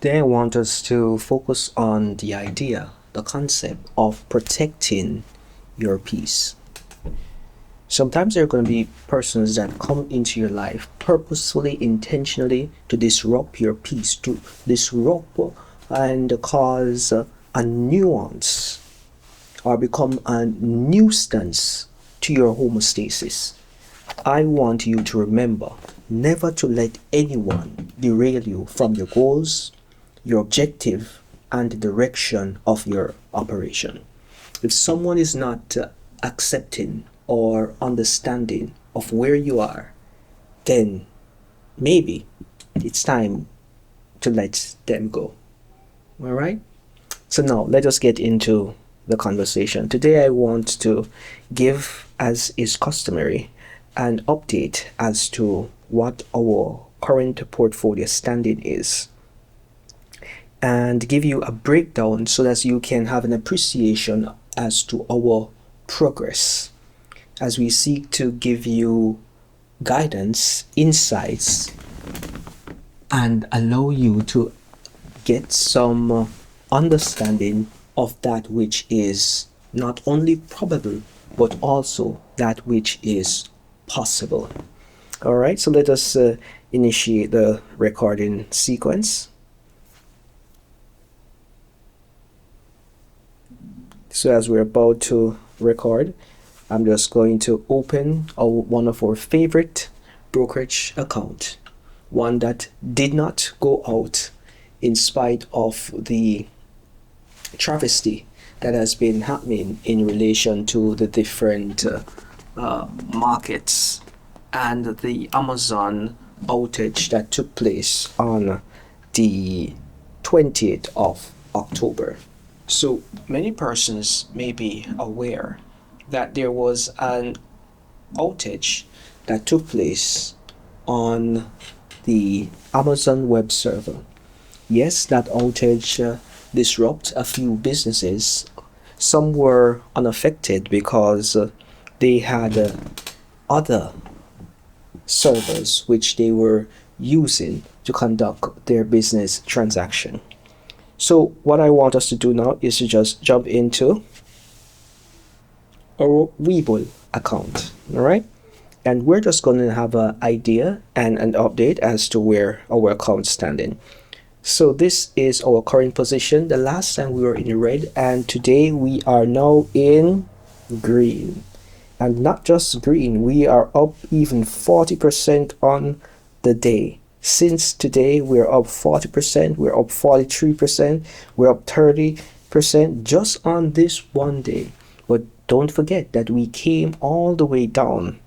Today I want us to focus on the idea, the concept of protecting your peace. Sometimes there are going to be persons that come into your life purposefully, intentionally to disrupt your peace, to disrupt and cause a nuance or become a nuisance to your homeostasis. I want you to remember never to let anyone derail you from your goals, your objective, and the direction of your operation. If someone is not accepting or understanding of where you are, then maybe it's time to let them go. All right? So now let us get into the conversation. Today I want to give, as is customary, an update as to what our current portfolio standing is and give you a breakdown so that you can have an appreciation as to our progress as we seek to give you guidance, insights, and allow you to get some understanding of that which is not only probable but also that which is possible. All right, so let us initiate the recording sequence. So as we're about to record, I'm just going to open one of our favorite brokerage account, one that did not go out in spite of the travesty that has been happening in relation to the different markets and the Amazon outage that took place on the 20th of October. So many persons may be aware that there was an outage that took place on the Amazon web server. Yes, that outage disrupted a few businesses. Some were unaffected because they had other servers which they were using to conduct their business transaction. So what I want us to do now is to just jump into our Webull account, all right? And we're just going to have an idea and an update as to where our account is standing. So this is our current position. The last time we were in red, and today we are now in green. And not just green, we are up even 40% on the day. Since today, we're up 40%, we're up 43%, we're up 30% just on this one day. But don't forget that we came all the way down.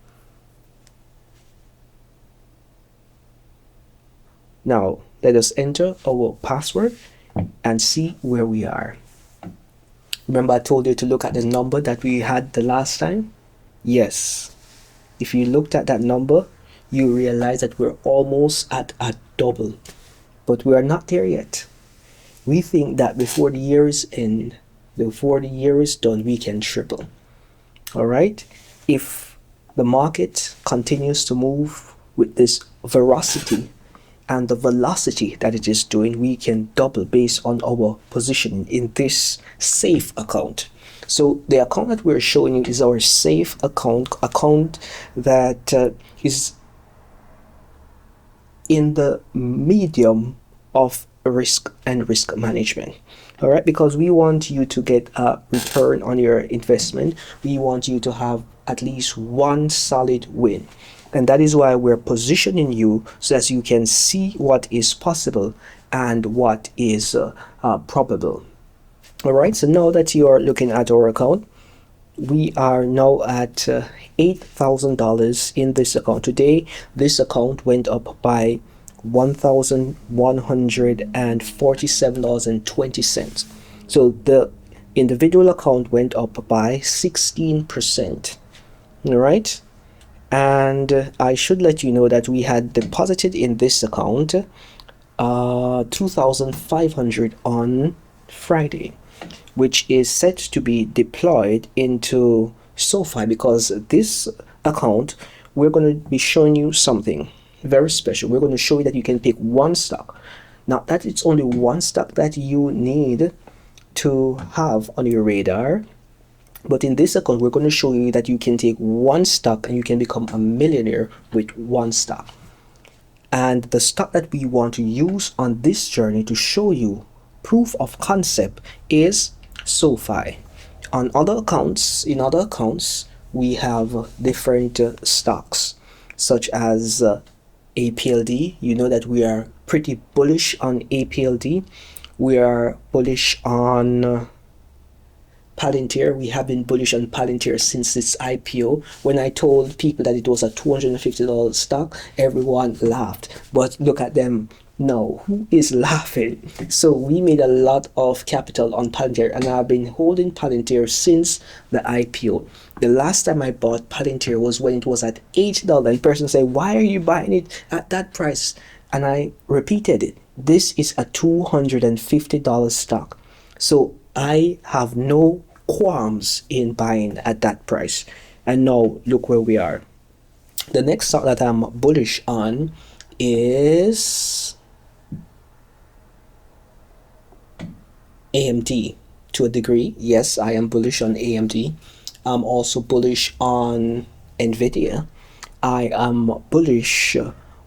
Now, let us enter our password and see where we are. Remember I told you to look at the number that we had the last time? Yes. If you looked at that number, you realize that we're almost at a double. But we are not there yet. We think that before the year is end, before the year is done, we can triple. All right? If the market continues to move with this veracity and the velocity that it is doing, we can double based on our positioning in this safe account. So the account that we're showing you is our safe account that is in the medium of risk and risk management. All right, because we want you to get a return on your investment. We want you to have at least one solid win. And that is why we're positioning you so that you can see what is possible and what is probable. All right, so now that you are looking at our account, we are now at $8,000 in this account. Today, this account went up by $1,147.20. So the individual account went up by 16%. All right. And I should let you know that we had deposited in this account $2,500 on Friday, which is set to be deployed into SoFi, because this account, we're going to be showing you something very special. We're going to show you that you can pick one stock. Not that it's only one stock that you need to have on your radar, but in this account, we're going to show you that you can take one stock and you can become a millionaire with one stock. And the stock that we want to use on this journey to show you proof of concept is SoFi. In other accounts, we have different stocks, such as APLD. You know that we are pretty bullish on APLD. We are bullish on Palantir. We have been bullish on Palantir since its IPO. When I told people that it was a $250 stock, everyone laughed. But look at them now. Who is laughing? So we made a lot of capital on Palantir, and I've been holding Palantir since the IPO. The last time I bought Palantir was when it was at $8. And person say, why are you buying it at that price? And I repeated it. This is a $250 stock. So I have no qualms in buying at that price. And now look where we are. The next stock that I'm bullish on is AMD. To a degree, yes, I am bullish on AMD. I'm also bullish on Nvidia. I am bullish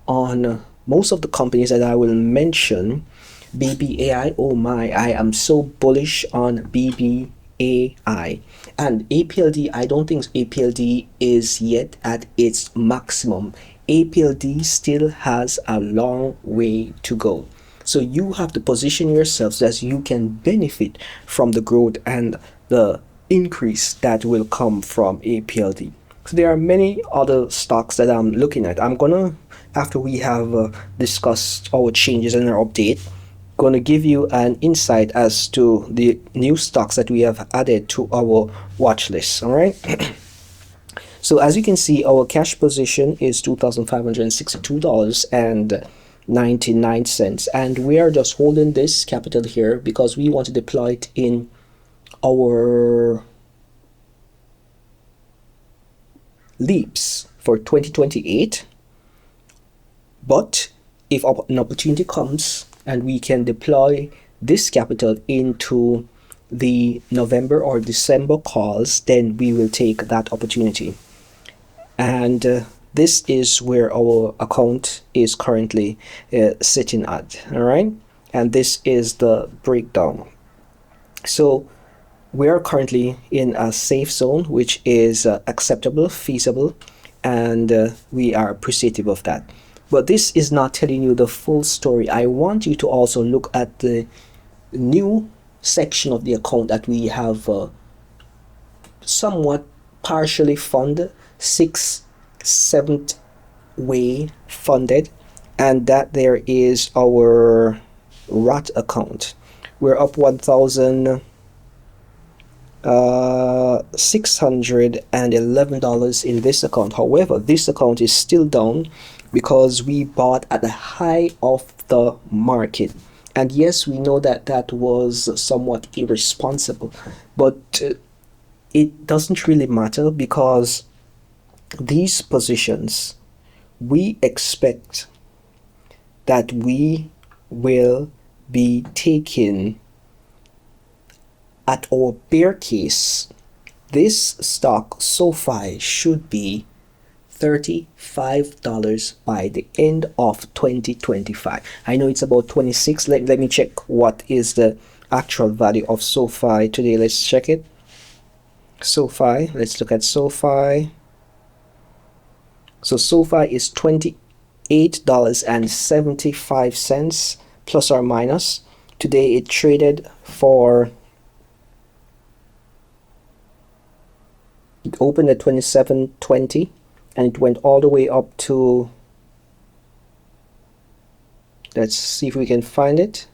on most of the companies that I will mention. BBAI, oh my, I am so bullish on BBAI. And APLD, I don't think APLD is yet at its maximum. APLD still has a long way to go. So you have to position yourself so that you can benefit from the growth and the increase that will come from APLD. So there are many other stocks that I'm looking at. I'm gonna, after we have discussed our changes and our update, going to give you an insight as to the new stocks that we have added to our watch list. All right. So as you can see, our cash position is $2,562.99, and we are just holding this capital here because we want to deploy it in our leaps for 2028. But if an opportunity comes and we can deploy this capital into the November or December calls, then we will take that opportunity. And this is where our account is currently sitting at. All right, and this is the breakdown. So we are currently in a safe zone, which is acceptable, feasible, and we are appreciative of that. But this is not telling you the full story. I want you to also look at the new section of the account that we have somewhat partially funded, 6/7 way funded, and that there is our RAT account. We're up $1,611 in this account. However, this account is still down because we bought at the high of the market. And yes, we know that that was somewhat irresponsible, but it doesn't really matter because these positions, we expect that we will be taking at our bear case. This stock SoFi should be $35 by the end of 2025. I know it's about 26. Let me check what is the actual value of SoFi today. Let's check it. SoFi, let's look at SoFi. So SoFi is $28.75 plus or minus. Today it traded for, it opened at 27.20 and it went all the way up to, let's see if we can find it.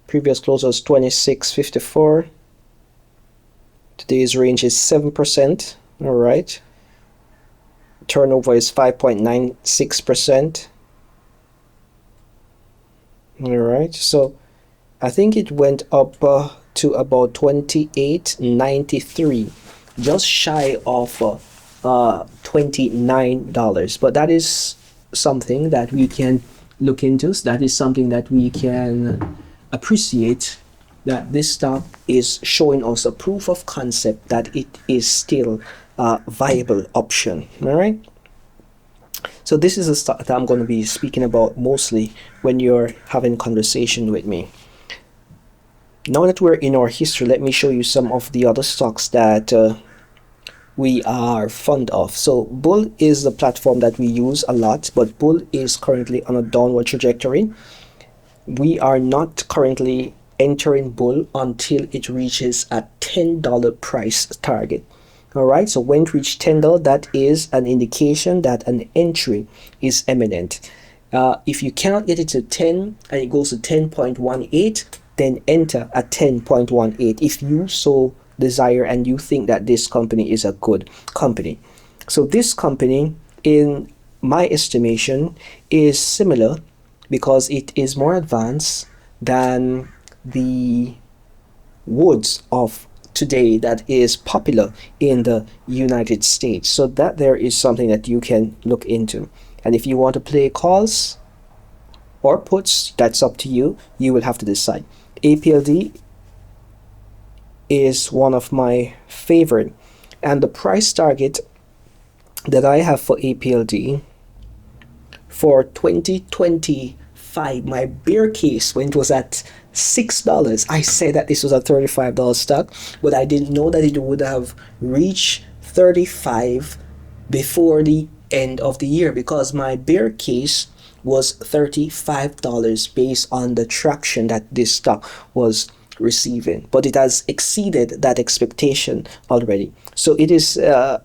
Previous close was 26.54. Today's range is 7%. All right. Turnover is 5.96%. All right. So I think it went up to about 28.93, just shy of $29. But that is something that we can look into. That is something that we can appreciate, that this stock is showing us a proof of concept that it is still a viable option. All right. So this is a stock that I'm going to be speaking about mostly when you're having a conversation with me. Now that we're in our history, let me show you some of the other stocks that we are fond of. So Bull is the platform that we use a lot, but Bull is currently on a downward trajectory. We are not currently entering Bull until it reaches a $10 price target. All right, so when it reaches $10, that is an indication that an entry is imminent. If you cannot get it to 10 and it goes to 10.18, then enter at 10.18 if you so desire and you think that this company is a good company. So this company, in my estimation, is similar because it is more advanced than the woods of today that is popular in the United States. So that there is something that you can look into. And if you want to play calls or puts, that's up to you. You will have to decide. APLD is one of my favorite, and the price target that I have for APLD for 2025, my bear case when it was at $6, I said that this was a $35 stock, but I didn't know that it would have reached 35 before the end of the year, because my bear case was $35 based on the traction that this stock was receiving, but it has exceeded that expectation already. So it is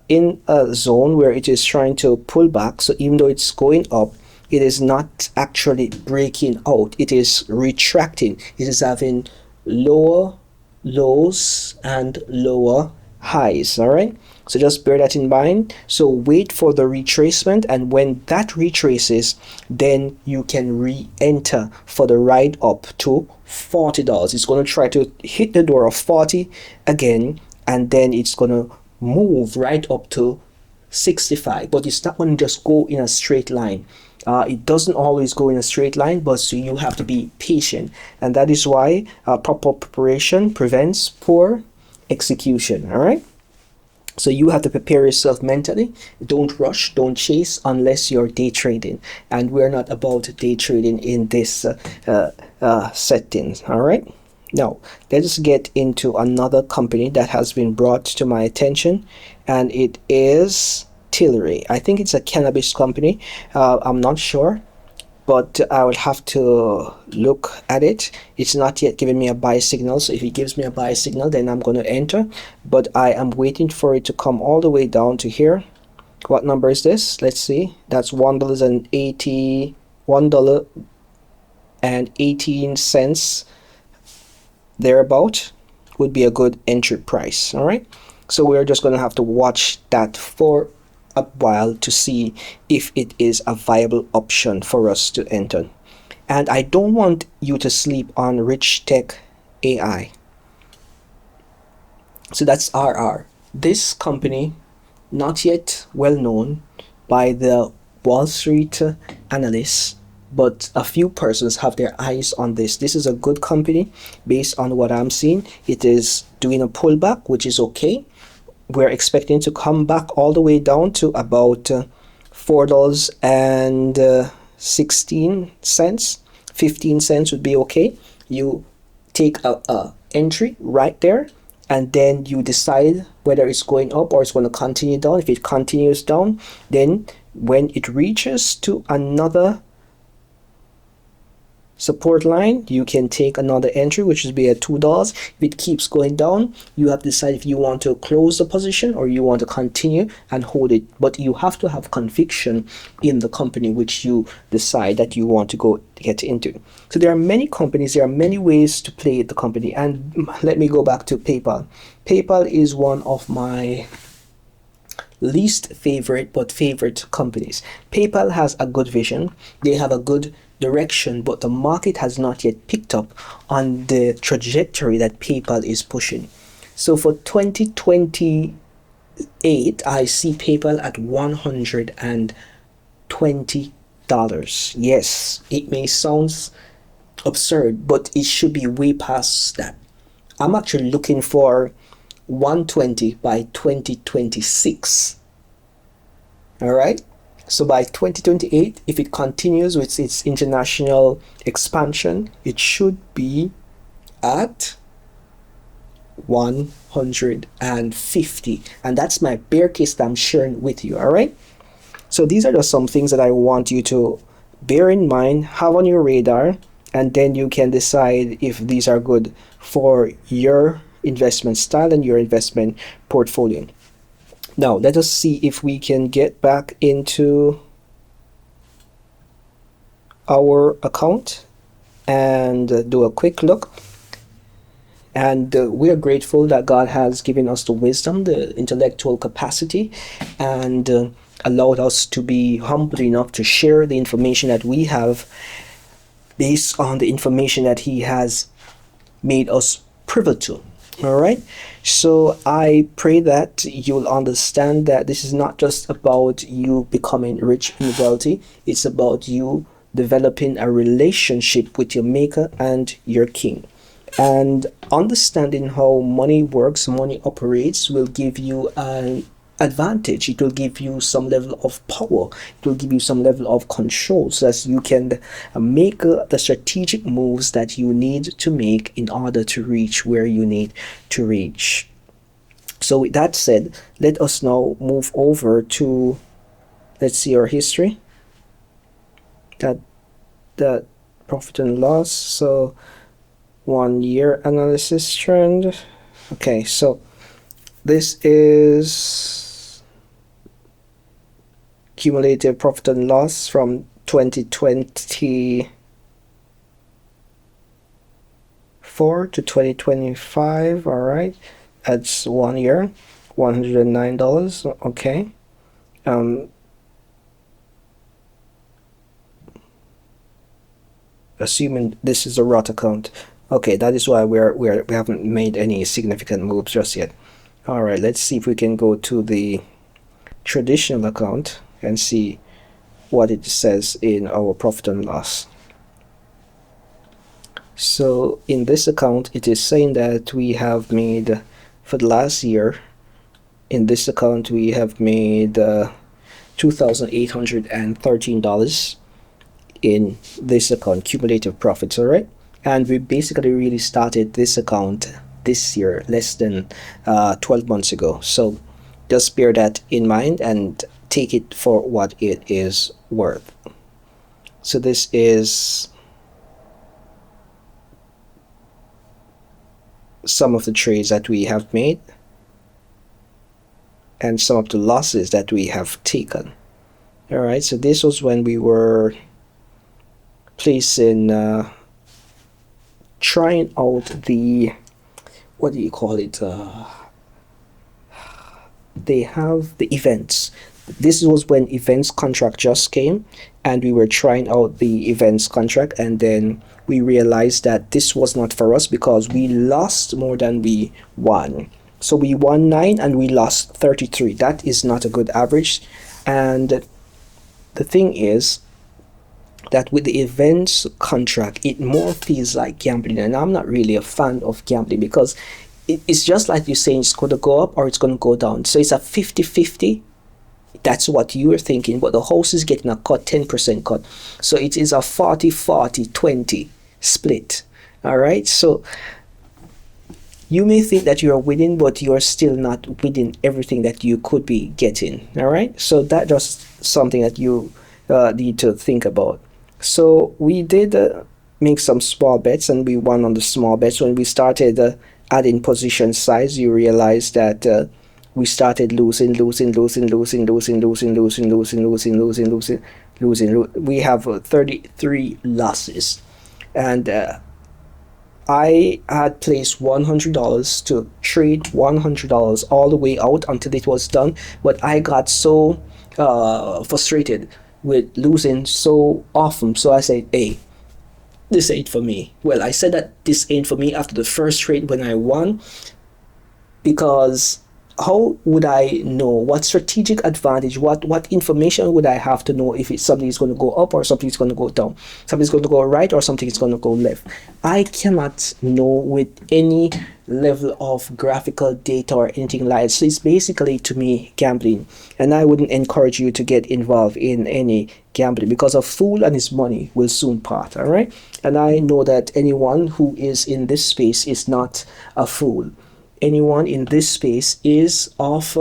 in a zone where it is trying to pull back. So even though it's going up, it is not actually breaking out. It is retracting. It is having lower lows and lower highs. All right, so just bear that in mind. So wait for the retracement, and when that retraces, then you can re-enter for the ride up to $40. It's going to try to hit the door of 40 again, and then it's going to move right up to 65, but it's not going to just go in a straight line. It doesn't always go in a straight line, but so you have to be patient, and that is why proper preparation prevents poor execution. All right, so you have to prepare yourself mentally. Don't rush, don't chase unless you're day trading, and we're not about day trading in this settings. All right, now let's get into another company that has been brought to my attention, and it is Tilray. I think it's a cannabis company. I'm not sure, but I will have to look at it. It's not yet giving me a buy signal, so if it gives me a buy signal, then I'm going to enter, but I am waiting for it to come all the way down to here. What number is this? Let's see. That's $1.18 thereabout would be a good entry price. All right, so we're just going to have to watch that for a while to see if it is a viable option for us to enter. And I don't want you to sleep on Rich Tech AI. So that's RR. This company, not yet well known by the Wall Street analysts, but a few persons have their eyes on this. This is a good company based on what I'm seeing. It is doing a pullback, which is okay. We're expecting to come back all the way down to about $4.16. 15 cents would be okay. You take a entry right there, and then you decide whether it's going up or it's going to continue down. If it continues down, then when it reaches to another support line, you can take another entry, which would be at $2. If it keeps going down, you have to decide if you want to close the position or you want to continue and hold it. But you have to have conviction in the company which you decide that you want to go get into. So there are many companies, there are many ways to play the company. And let me go back to PayPal. PayPal is one of my least favorite but favorite companies. PayPal has a good vision, they have a good direction, but the market has not yet picked up on the trajectory that PayPal is pushing. So for 2028, I see PayPal at $120. Yes, it may sound absurd, but it should be way past that. I'm actually looking for 120 by 2026. All right. So by 2028, if it continues with its international expansion, it should be at 150. And that's my bear case that I'm sharing with you. All right. So these are just some things that I want you to bear in mind, have on your radar, and then you can decide if these are good for your investment style and your investment portfolio. Now, let us see if we can get back into our account and do a quick look. And we are grateful that God has given us the wisdom, the intellectual capacity, and allowed us to be humble enough to share the information that we have based on the information that He has made us privy to. All right. So I pray that you'll understand that this is not just about you becoming rich and wealthy, it's about you developing a relationship with your Maker and your King. And understanding how money works, money operates, will give you an advantage. It will give you some level of power. It will give you some level of control so that you can make the strategic moves that you need to make in order to reach where you need to reach. So with that said, let us now move over to, let's see our history. That profit and loss. So 1 year analysis trend. Okay, so this is cumulative profit and loss from 2024 to 2025. All right, that's 1 year, $109. Okay. Assuming this is a Roth account. Okay, that is why we haven't made any significant moves just yet. All right, let's see if we can go to the traditional account and see what it says in our profit and loss. So in this account, it is saying that we have made, for the last year, in this account we have made $2,813 in this account, cumulative profits. All right, and we basically really started this account this year, less than 12 months ago. So just bear that in mind and take it for what it is worth. So this is some of the trades that we have made and some of the losses that we have taken. All right, so this was when we were placing trying out the, what do you call it, they have the events. This was when events contract just came, and we were trying out the events contract, and then we realized that this was not for us because we lost more than we won. So we won 9 and we lost 33. That is not a good average. And the thing is that with the events contract, it more feels like gambling, and I'm not really a fan of gambling because it's just like you're saying it's going to go up or it's going to go down. So it's a 50-50. That's what you're thinking, but the house is getting a cut, 10% cut. So it is a 40-40-20 split. All right, so you may think that you're winning, but you're still not winning everything that you could be getting. All right, so that's just something that you need to think about. So we did make some small bets, and we won on the small bets. When we started adding position size, you realize that we started losing. We have 33 losses, and I had placed $100 to trade $100 all the way out until it was done, but I got so frustrated with losing so often, so I said, hey, this ain't for me. Well, I said that this ain't for me after the first trade when I won, because how would I know what strategic advantage, what information would I have to know if it's something is going to go up or something is going to go down, something is going to go right or something is going to go left? I cannot know with any level of graphical data or anything like that. So it's basically, to me, gambling, and I wouldn't encourage you to get involved in any gambling, because a fool and his money will soon part. All right, and I know that anyone who is in this space is not a fool. Anyone in this space is of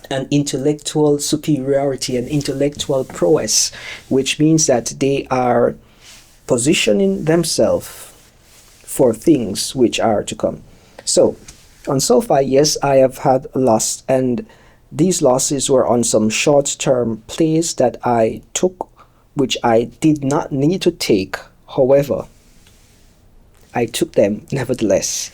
an intellectual superiority and intellectual prowess, which means that they are positioning themselves for things which are to come. So, on so far, yes, I have had a loss, and these losses were on some short-term plays that I took, which I did not need to take. However, I took them nevertheless.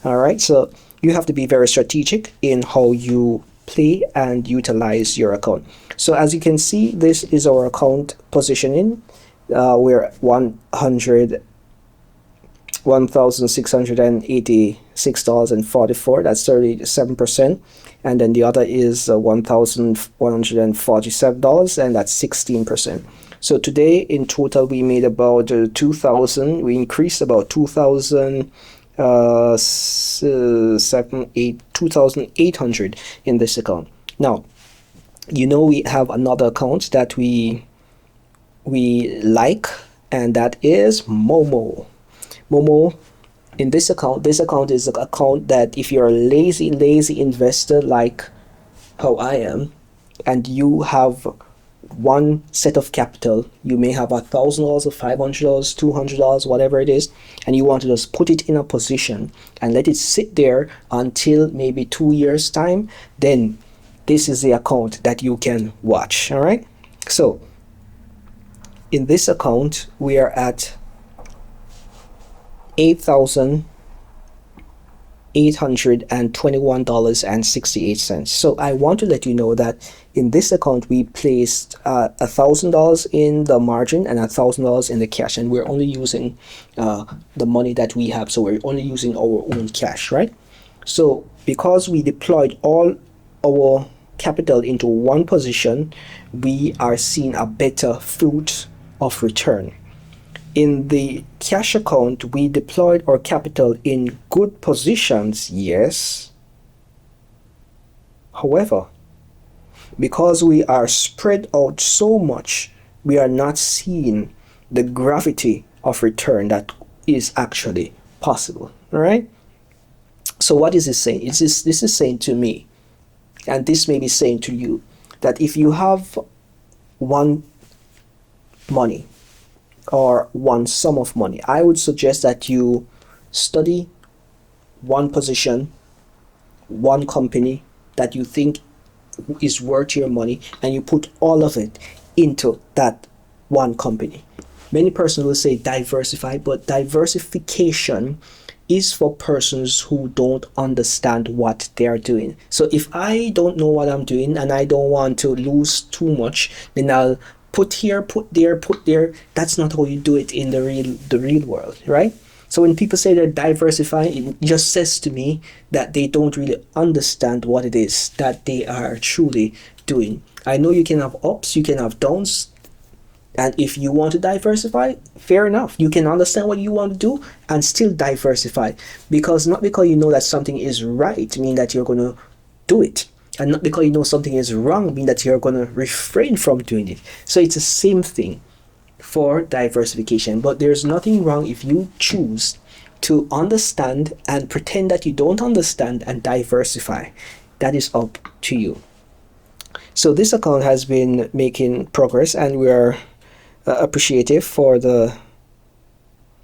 All right, so you have to be very strategic in how you play and utilize your account. So as you can see, this is our account positioning. We're $1,686.44. That's 37%. And then the other is $1,147, and that's 16%. So today in total we made about 2,000. We increased about 2,000. 2,800 in this account. Now, you know, we have another account that we like, and that is Moomooo. Moomooo, in this account is an account that if you're a lazy investor like how I am, and you have one set of capital, you may have $1,000 or $500, $200, whatever it is, and you want to just put it in a position and let it sit there until maybe 2 years time, then this is the account that you can watch. All right, so in this account we are at $8,821.68. So I want to let you know that in this account we placed $1,000 in the margin and $1,000 in the cash, and we're only using the money that we have, so we're only using our own cash, right? So because we deployed all our capital into one position, we are seeing a better fruit of return. In the cash account, we deployed our capital in good positions, yes. However, because we are spread out so much, we are not seeing the gravity of return that is actually possible. All right? So what is this saying? This is saying to me, and this may be saying to you, that if you have one money or one sum of money, I would suggest that you study one position, one company that you think is worth your money, and you put all of it into that one company. Many persons will say diversify, but diversification is for persons who don't understand what they're doing. So if I don't know what I'm doing and I don't want to lose too much, then I'll put here, put there, put there. That's not how you do it in the real world, right? So when people say they're diversifying, it just says to me that they don't really understand what it is that they are truly doing. I know you can have ups, you can have downs, and if you want to diversify, fair enough. You can understand what you want to do and still diversify, because not because you know that something is right mean that you're going to do it, and not because you know something is wrong mean that you're going to refrain from doing it. So it's the same thing for diversification. But there's nothing wrong if you choose to understand and pretend that you don't understand and diversify. That is up to you. So this account has been making progress, and we are appreciative for the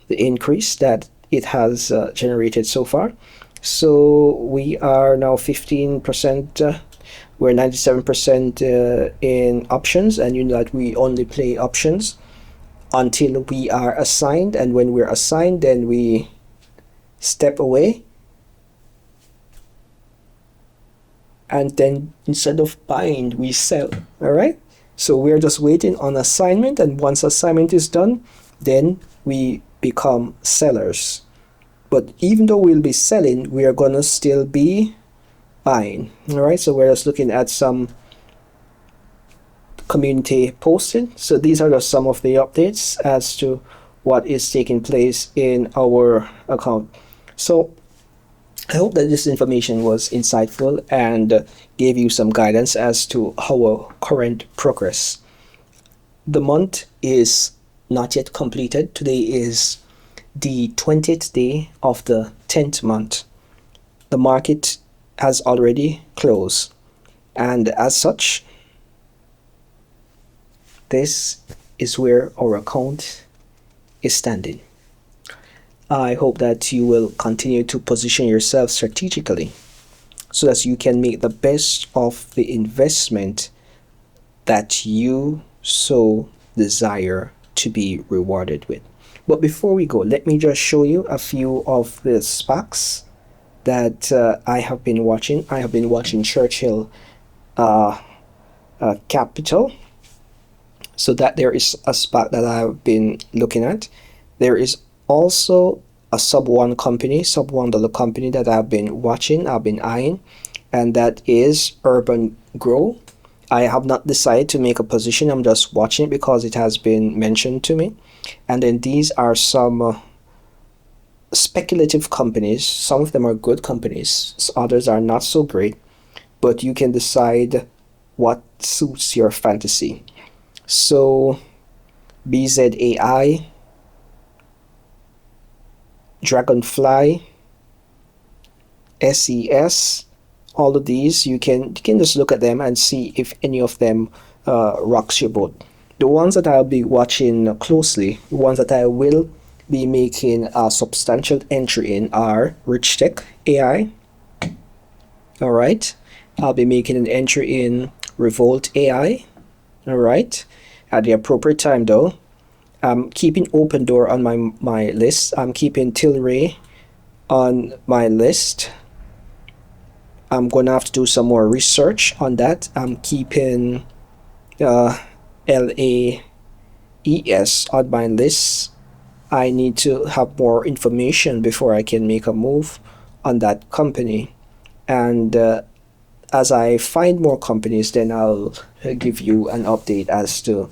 increase that it has generated so far. So we are now 15%, we're 97% in options, and you know that we only play options until we are assigned, and when we're assigned, then we step away, and then instead of buying, we sell. All right, so we're just waiting on assignment, and once assignment is done, then we become sellers. But even though we'll be selling, we are gonna still be buying. All right, so we're just looking at some community posted. So these are just some of the updates as to what is taking place in our account. So I hope that this information was insightful and gave you some guidance as to our current progress. The month is not yet completed. Today is the 20th day of the 10th month. The market has already closed, and as such, this is where our account is standing. I hope that you will continue to position yourself strategically so that you can make the best of the investment that you so desire to be rewarded with. But before we go, let me just show you a few of the SPACs that I have been watching. I have been watching Churchill Capital. So that there is a SPAC that I've been looking at. There is also a sub-$1 company, sub-$1 company that I've been watching, I've been eyeing, and that is Urban Grow. I have not decided to make a position. I'm just watching it because it has been mentioned to me. And then these are some speculative companies. Some of them are good companies, others are not so great, but you can decide what suits your fantasy. So BZAI, Dragonfly, SES, all of these, you can just look at them and see if any of them rocks your boat. The ones that I'll be watching closely, the ones that I will be making a substantial entry in are Rich Tech AI. All right, I'll be making an entry in Revolt AI. All right, at the appropriate time though. I'm keeping Open Door on my list. I'm keeping Tilray on my list. I'm gonna have to do some more research on that. I'm keeping LAES on my list. I need to have more information before I can make a move on that company. And as I find more companies, then I'll give you an update as to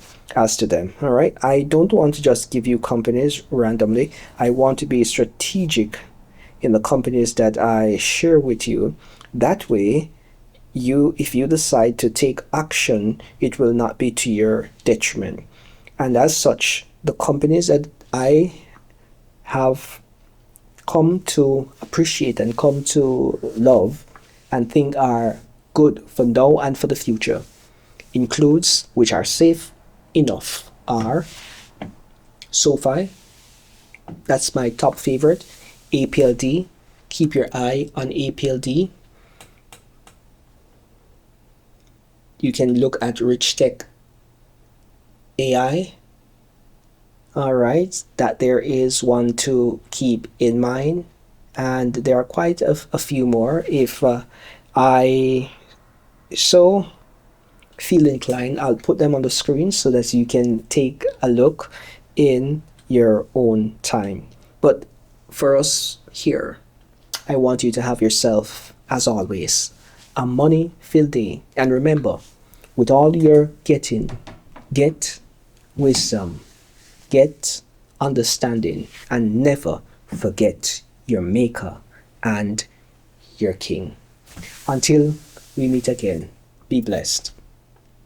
them. All right, I don't want to just give you companies randomly. I want to be strategic in the companies that I share with you. That way, if you decide to take action, it will not be to your detriment. And as such, the companies that I have come to appreciate and come to love and think are good for now and for the future includes, which are safe enough, are SoFi, that's my top favorite, APLD, keep your eye on APLD. You can look at Rich Tech AI. All right, that there is one to keep in mind, and there are quite a few more. If I so feel inclined, I'll put them on the screen so that you can take a look in your own time. But for us here, I want you to have yourself, as always, a money-filled day. And remember, with all you're getting, get wisdom, get understanding, and never forget your maker and your king. Until we meet again, be blessed.